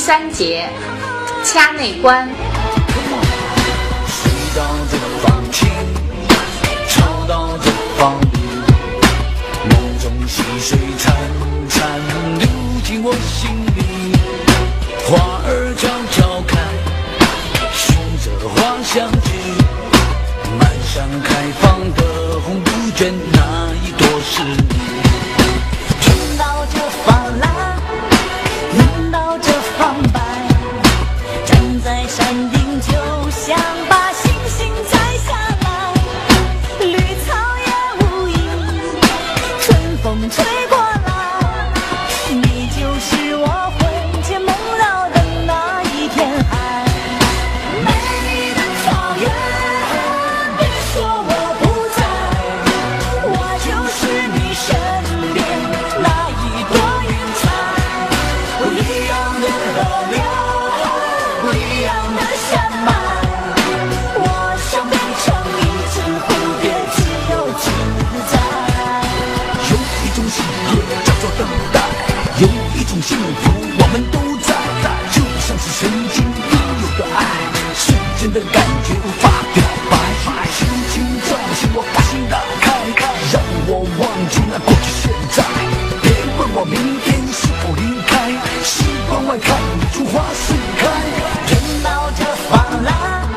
3节，掐内关。水到这方晴，潮到这方明，梦中溪水潺潺流进我心里，花儿悄悄开，寻着花香知，满山开放的红杜鹃，那一朵是你。春到这发蓝，云到这方白，站在山顶就想把星星摘下来，绿草也无影，春风吹过来，你就是我魂牵梦绕的那一片海。美丽的草原，别说我不在，我就是你身边那一朵云彩，不一样的河流，不一样的山脉，我想变成一只蝴蝶，自由自在。有一种喜悦叫做等待，有一种幸福我们都在，就像是曾经拥有的爱，瞬间的感觉无法表白，轻轻叫醒我把心打开，让我忘记那过去现在，别问我明天是否离开，时光外看烛花盛开。天到这方蓝，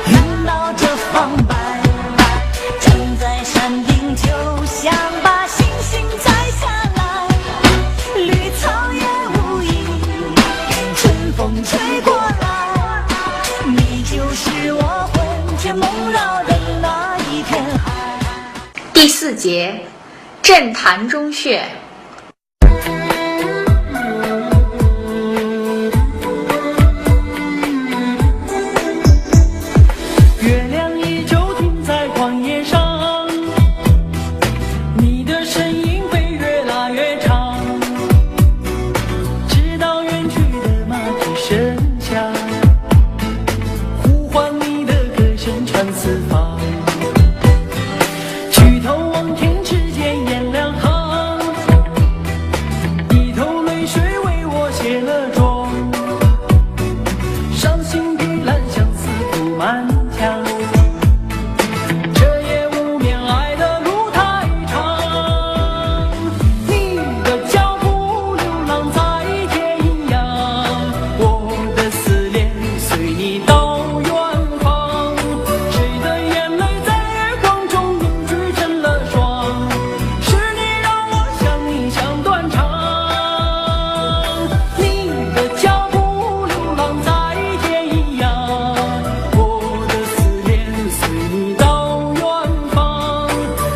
云到这方白，站在山顶就想把星星摘下来，绿草也无影，春风吹过来，你就是我魂牵梦绕的那一片海。第4节，震潭中穴。月亮依旧停在旷野上，你的身影被越拉越长，直到远去的马蹄声响，呼唤你的歌声传四方。举头望天，只见颜良行，低头泪水为我卸了妆，伤心的蓝相思布满墙，这夜无眠，爱的路太长，你的脚步流浪在天涯，我的思念随你到远方，谁的眼泪在月光中凝聚成了霜，是你让我想你想断肠，你的脚步流浪在天涯，我的思念随你到远方，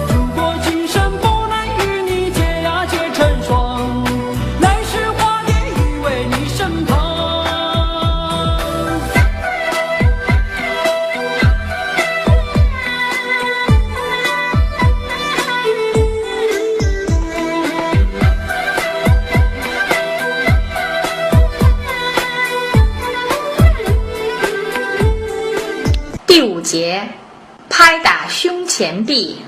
如果今生不能与你结呀结成双，来世化蝶依偎你身旁。第5节，拍打胸前壁。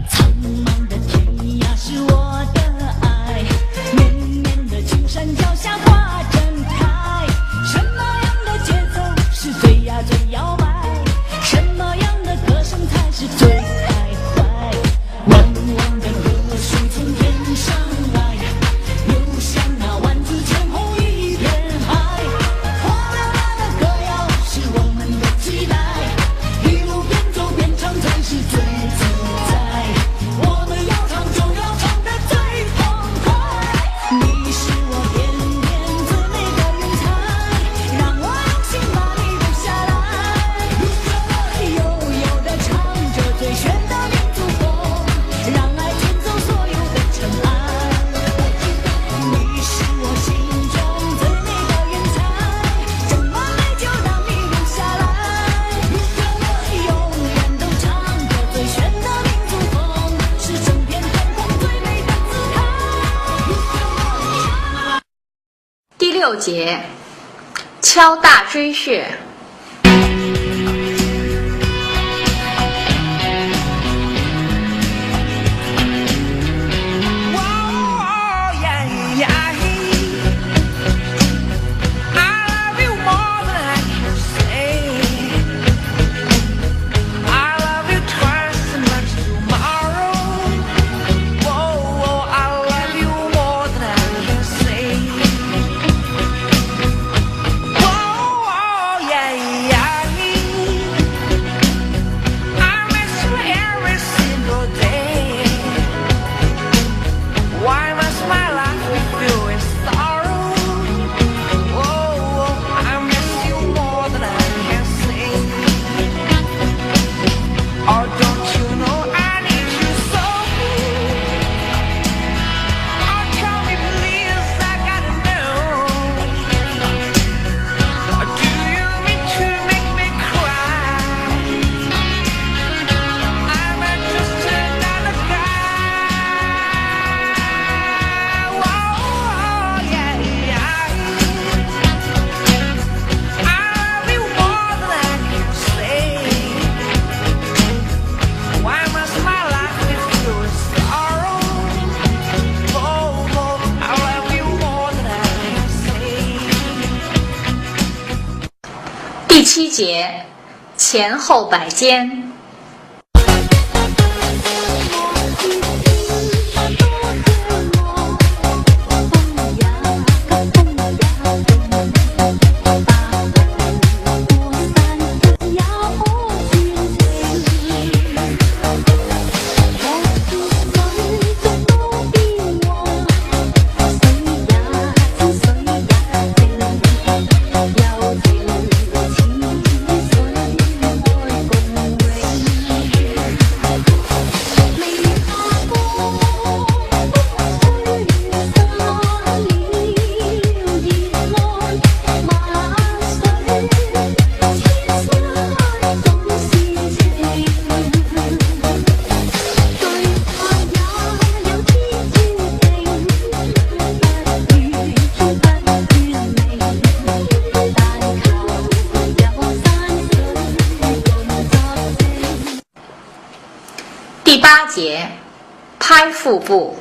苍茫的天涯是我的爱，绵绵的青山脚下花正开，什么样的节奏是最呀最摇摆，什么样的歌声才是最开怀，汪汪的河水从天上来，流向那万紫千红一片海，哗啦啦的歌谣是我们的期待，一路边走边唱才是最自在，我们要唱就要唱得最痛快，你是我点点最美的云彩，让我用心把你留下来，悠悠地唱着最炫的民族风，让爱卷走所有的尘埃，你是我心中最美的云彩，这么美就让你留下来，永远都唱着最炫的民族风，是整片天空最美的姿态。第6节，敲大椎穴。第7节，前后摆肩。第8节，拍腹部。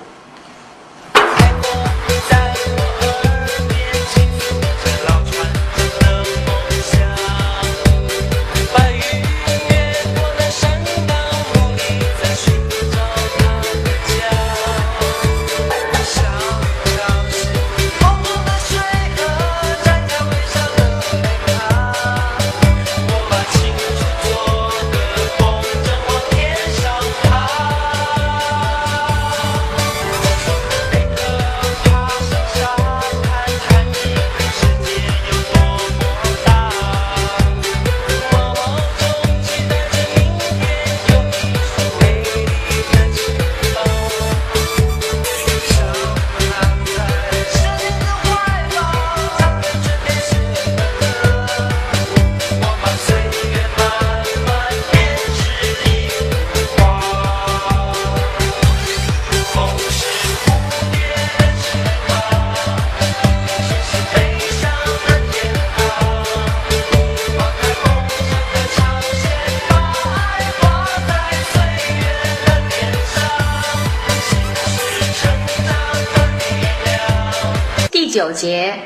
第9节，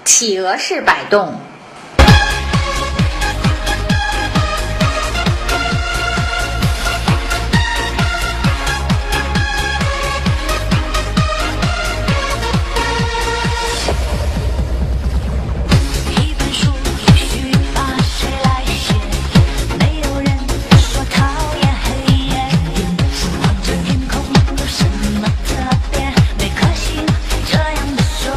企鹅式摆动。每颗心这样的手。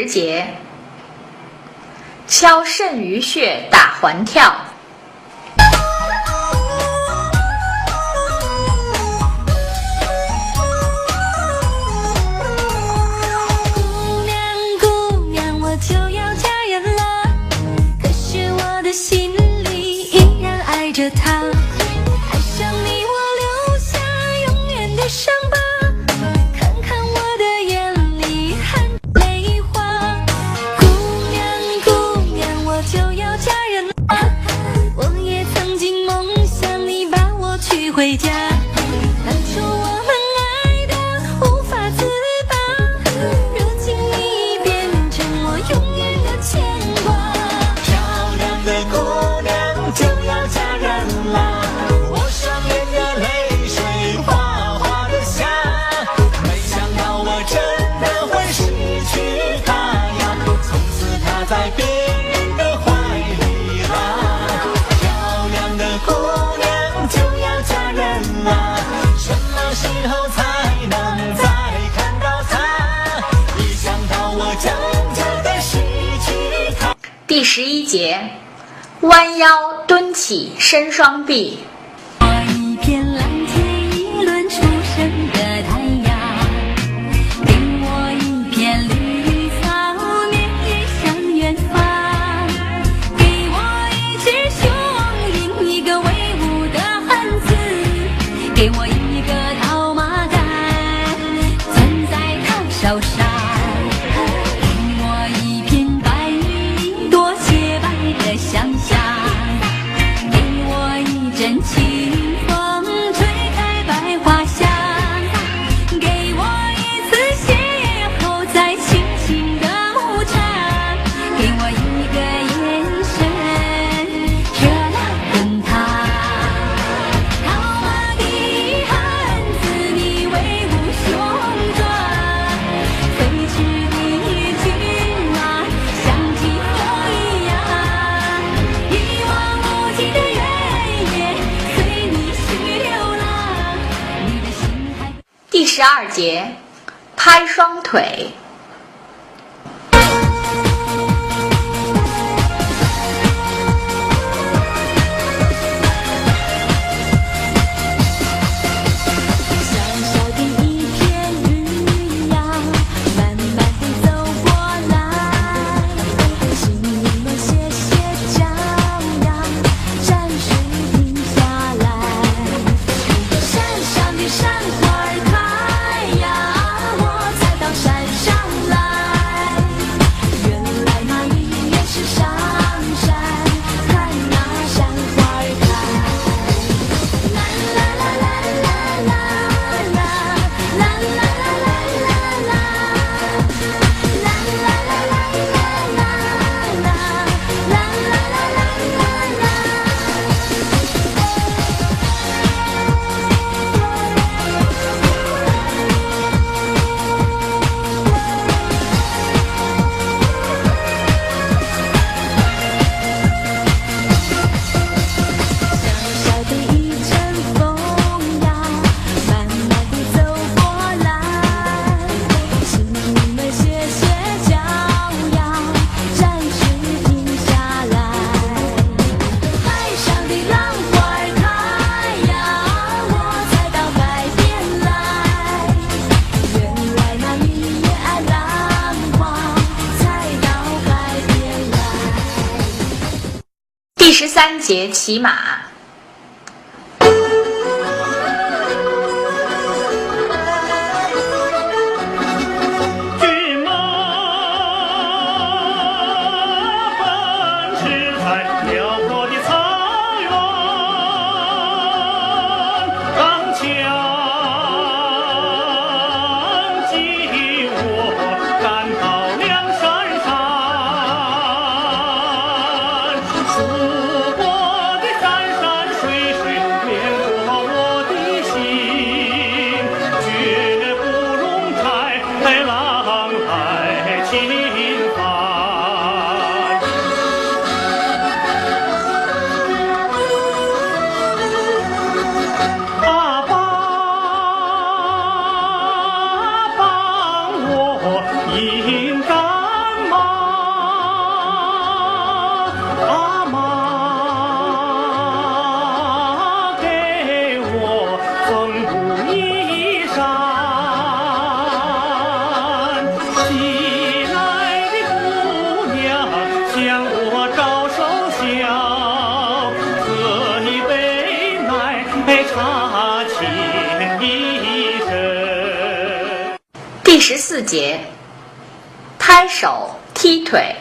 10节，敲肾俞穴打环跳。姑娘姑娘，我就要嫁人了，可是我的心里依然爱着他。爱上你，我留下永远的伤疤。看看我的眼里含泪花。姑娘姑娘，我就要嫁人了，我也曾经梦想你把我娶回家。当初我们爱得无法自拔，如今你变成我永远的牵挂。漂亮的姑娘就要嫁人啦，我双眼的泪水哗哗的下，没想到我真的会失去她呀，从此她在别人的怀里啦。漂亮的姑娘就要嫁人啦，什么时候才能再看到她？一想到我真的失去她。第11节，弯腰蹲起伸双臂。我一片蓝天，一轮初升的太阳，给我一片绿草，绵延向远方，给我一只雄鹰，一个威武的汉子，给我一个套马杆，攥在他手上，给我一片白云，一朵洁白的想象，给我一阵清风吹开百花香，给我一次邂逅在青青的牧场，给我一个眼神热辣滚烫。套马的汉子，你威武雄壮，飞驰的骏马像疾风一样，一望无际的原野随你去流浪，你的心还第12节，拍双腿。小小的一片云呀，慢慢地走过来，请你们歇歇脚呀，暂时停下来。山上的山花儿开呀，我才到山上来。原来那一年是上山看那山花儿开。啦啦啦啦啦啦啦，啦啦啦啦啦啦，啦啦啦啦啦啦，啦啦啦小小的一阵风呀，慢慢地走过来，请你们歇歇脚呀，暂时停下来。海上的浪花儿开呀，我才到海边来。原来那一夜爱浪花，才到海边来。第13节，骑马。骏马奔驰在辽阔的草原，刚强激我赶到梁山上，祖国的山上他牵一生。第14节，拍手踢腿。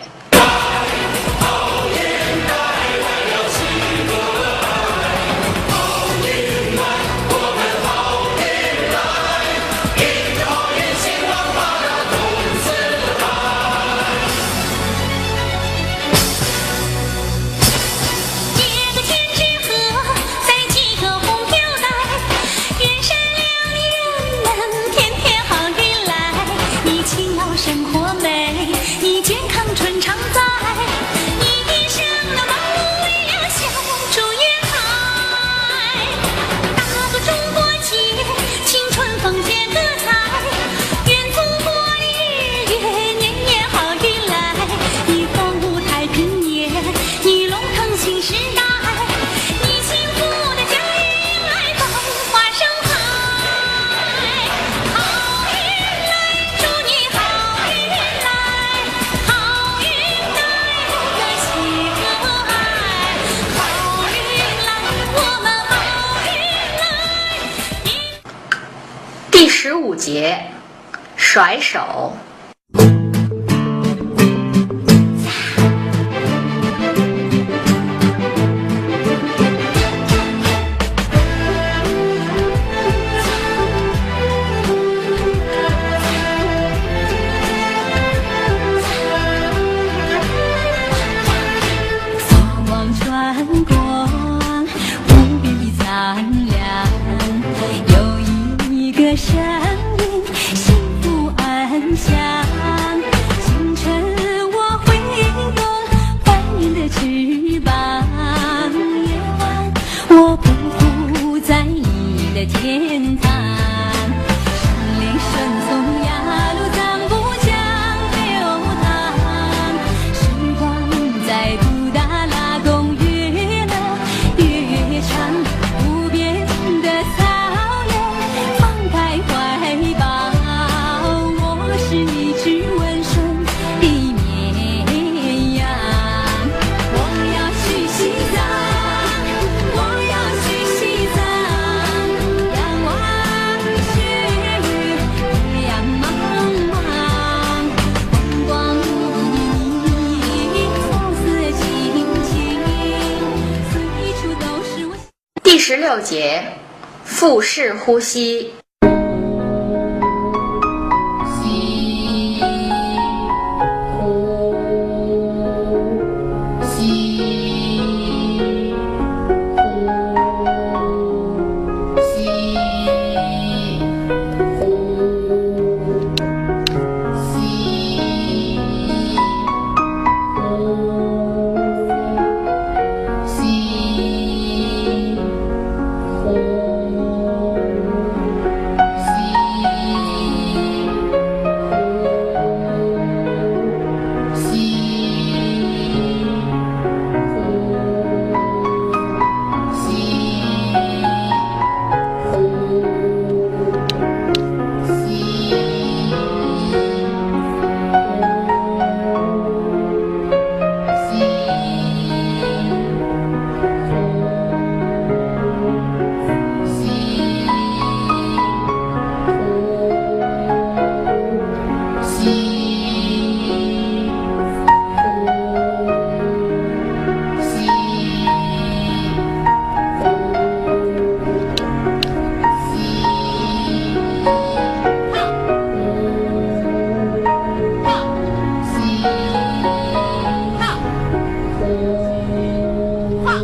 第15节，甩手。发网穿过无边的苍凉，有一个声音幸福安详。清晨我会用怀念的翅膀，夜晚我匍匐在你的天堂。山林深松呀，路藏不江流淌，时光在布达拉宫越了越长，无边的草原放开怀抱，我是一只温顺的绵羊。我要去西藏，我要去西藏，仰望雪月亮茫茫，风光旖旎，草色青青，随处都是我。第16节，腹式呼吸。吸呼吸呼吸呼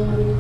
呼